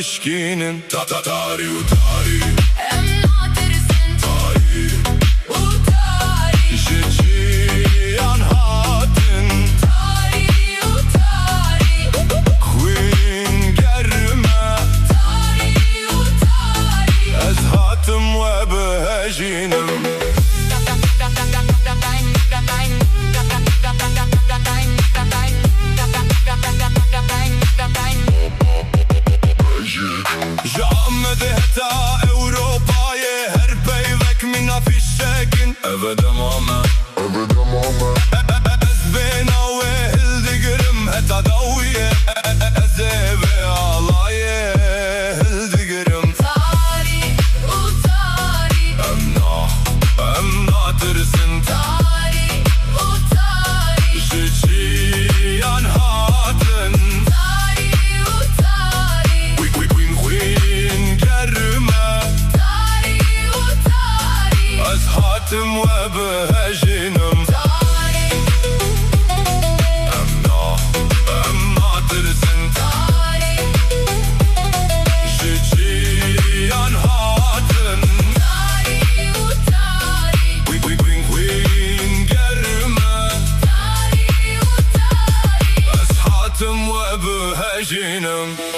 Bışkinin Tarî u Tarî Tarî u Tarî Şiçiyan hatin Tarî u Tarî Queen germe Tarî u Tarî Ez hatım ve behejinim تا Avrupa'ya her peyvek min afişekin Eve demame Ez bena ve hildigirim heta daviye Ez eve alaye hildigirim Tarî u Tarî Emna tırsın Tarî u Tarî Şiçiyan hatın Tarî u Tarî Queen germe Tarî u Tarî Ez hatım ve behejinim Tarî Emna tırsın Tarî Şiçiyan hatın Tarî u Tarî Queen germe Tarî u Tarî Ez hatım ve behejinim